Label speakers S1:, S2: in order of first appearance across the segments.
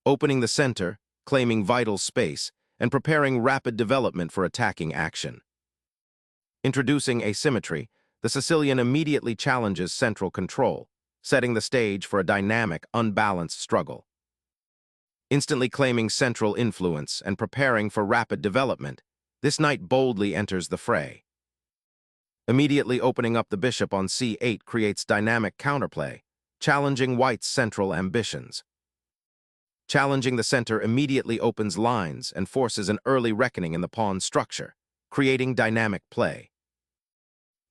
S1: opening the center, claiming vital space, and preparing rapid development for attacking action. Introducing asymmetry, the Sicilian immediately challenges central control, setting the stage for a dynamic, unbalanced struggle. Instantly claiming central influence and preparing for rapid development, this knight boldly enters the fray. Immediately opening up the bishop on c8 creates dynamic counterplay, challenging white's central ambitions. Challenging the center immediately opens lines and forces an early reckoning in the pawn structure, creating dynamic play.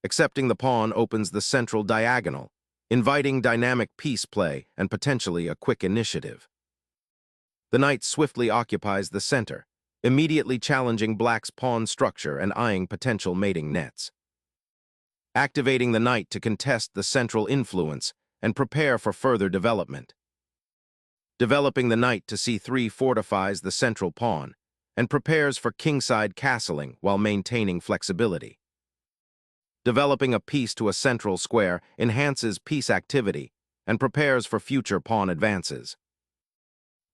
S1: Accepting the pawn opens the central diagonal, inviting dynamic piece play and potentially a quick initiative. The knight swiftly occupies the center, immediately challenging black's pawn structure and eyeing potential mating nets. Activating the knight to contest the central influence and prepare for further development. Developing the knight to c3 fortifies the central pawn and prepares for kingside castling while maintaining flexibility. Developing a piece to a central square enhances piece activity and prepares for future pawn advances.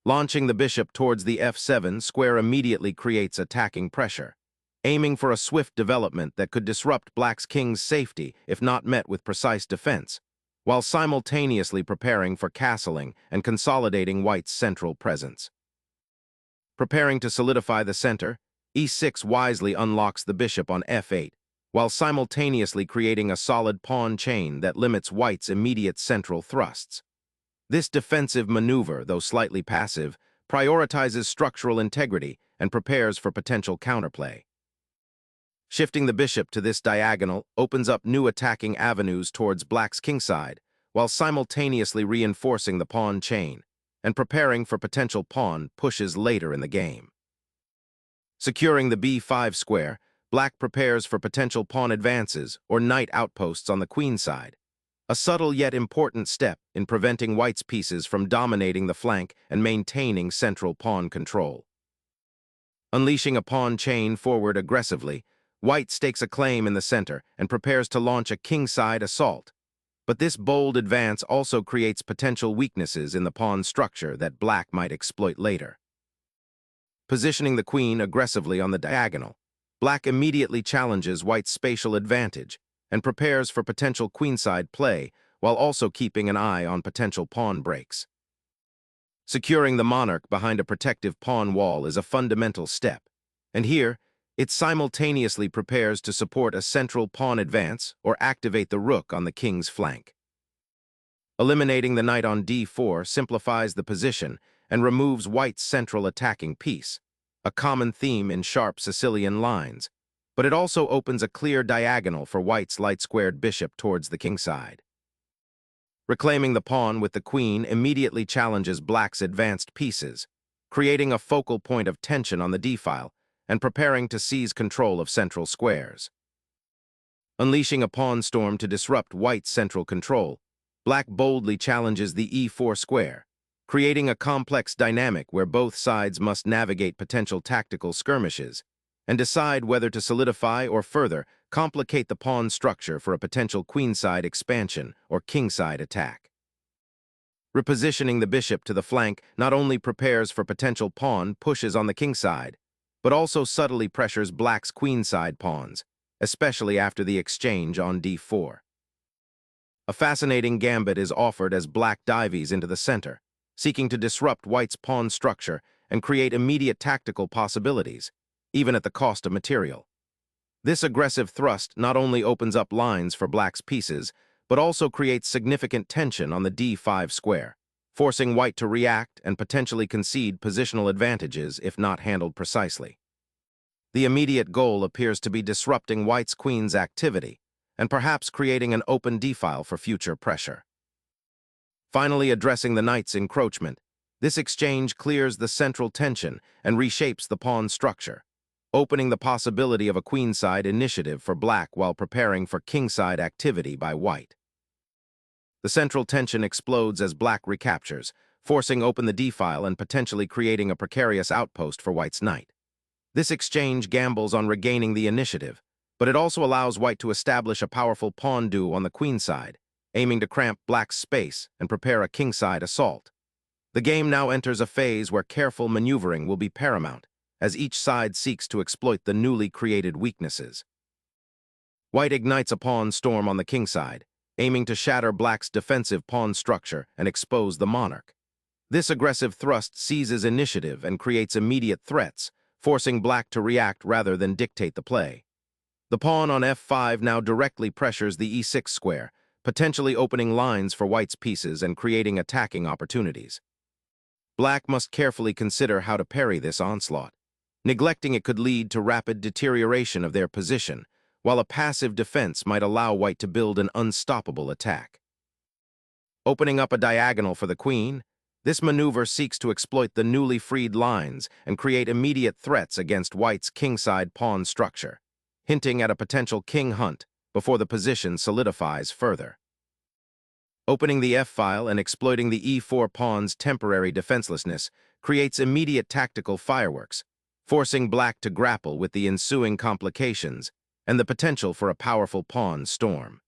S1: Launching the bishop towards the f7 square immediately creates attacking pressure, aiming for a swift development that could disrupt black's king's safety if not met with precise defense, while simultaneously preparing for castling and consolidating white's central presence. Preparing to solidify the center, e6 wisely unlocks the bishop on f8, while simultaneously creating a solid pawn chain that limits white's immediate central thrusts. This defensive maneuver, though slightly passive, prioritizes structural integrity and prepares for potential counterplay. Shifting the bishop to this diagonal opens up new attacking avenues towards black's kingside, while simultaneously reinforcing the pawn chain and preparing for potential pawn pushes later in the game. Securing the b5 square, black prepares for potential pawn advances or knight outposts on the queen side, a subtle yet important step in preventing white's pieces from dominating the flank and maintaining central pawn control. Unleashing a pawn chain forward aggressively, white stakes a claim in the center and prepares to launch a kingside assault. But this bold advance also creates potential weaknesses in the pawn structure that black might exploit later. Positioning the queen aggressively on the diagonal, black immediately challenges white's spatial advantage and prepares for potential queenside play while also keeping an eye on potential pawn breaks. Securing the monarch behind a protective pawn wall is a fundamental step, and here, it simultaneously prepares to support a central pawn advance or activate the rook on the king's flank. Eliminating the knight on d4 simplifies the position and removes white's central attacking piece, a common theme in sharp Sicilian lines, but it also opens a clear diagonal for white's light-squared bishop towards the kingside. Reclaiming the pawn with the queen immediately challenges black's advanced pieces, creating a focal point of tension on the d-file and preparing to seize control of central squares. Unleashing a pawn storm to disrupt white's central control, black boldly challenges the e4 square, creating a complex dynamic where both sides must navigate potential tactical skirmishes and decide whether to solidify or further complicate the pawn structure for a potential queenside expansion or kingside attack. Repositioning the bishop to the flank not only prepares for potential pawn pushes on the kingside, but also subtly pressures black's queenside pawns, especially after the exchange on d4. A fascinating gambit is offered as black dives into the center, seeking to disrupt white's pawn structure and create immediate tactical possibilities, even at the cost of material. This aggressive thrust not only opens up lines for black's pieces, but also creates significant tension on the d5 square, forcing white to react and potentially concede positional advantages if not handled precisely. The immediate goal appears to be disrupting white's queen's activity and perhaps creating an open d-file for future pressure. Finally addressing the knight's encroachment, this exchange clears the central tension and reshapes the pawn structure, opening the possibility of a queenside initiative for black while preparing for kingside activity by white. The central tension explodes as black recaptures, forcing open the d-file and potentially creating a precarious outpost for white's knight. This exchange gambles on regaining the initiative, but it also allows white to establish a powerful pawn duel on the queenside, aiming to cramp black's space and prepare a kingside assault. The game now enters a phase where careful maneuvering will be paramount, as each side seeks to exploit the newly created weaknesses. White ignites a pawn storm on the king side, aiming to shatter black's defensive pawn structure and expose the monarch. This aggressive thrust seizes initiative and creates immediate threats, forcing black to react rather than dictate the play. The pawn on f5 now directly pressures the e6 square, potentially opening lines for white's pieces and creating attacking opportunities. Black must carefully consider how to parry this onslaught. Neglecting it could lead to rapid deterioration of their position, while a passive defense might allow white to build an unstoppable attack. Opening up a diagonal for the queen, this maneuver seeks to exploit the newly freed lines and create immediate threats against white's kingside pawn structure, hinting at a potential king hunt before the position solidifies further. Opening the f-file and exploiting the e4 pawn's temporary defenselessness creates immediate tactical fireworks, forcing black to grapple with the ensuing complications and the potential for a powerful pawn storm.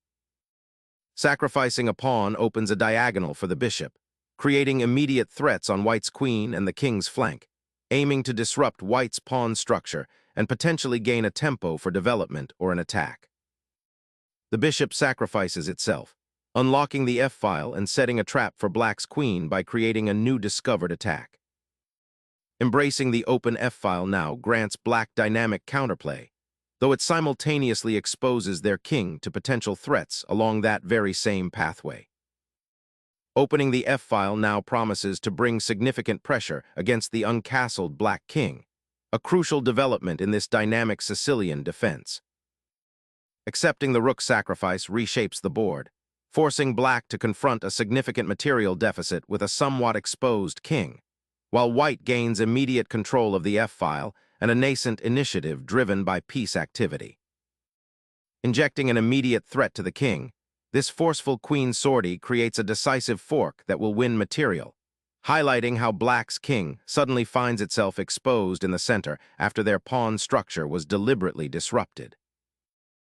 S1: Sacrificing a pawn opens a diagonal for the bishop, creating immediate threats on white's queen and the king's flank, aiming to disrupt white's pawn structure and potentially gain a tempo for development or an attack. The bishop sacrifices itself, unlocking the f-file and setting a trap for black's queen by creating a new discovered attack. Embracing the open f-file now grants black dynamic counterplay, though it simultaneously exposes their king to potential threats along that very same pathway. Opening the f-file now promises to bring significant pressure against the uncastled black king, a crucial development in this dynamic Sicilian defense. Accepting the rook sacrifice reshapes the board, forcing black to confront a significant material deficit with a somewhat exposed king, while white gains immediate control of the f-file and a nascent initiative driven by piece activity. Injecting an immediate threat to the king, this forceful queen sortie creates a decisive fork that will win material, highlighting how black's king suddenly finds itself exposed in the center after their pawn structure was deliberately disrupted.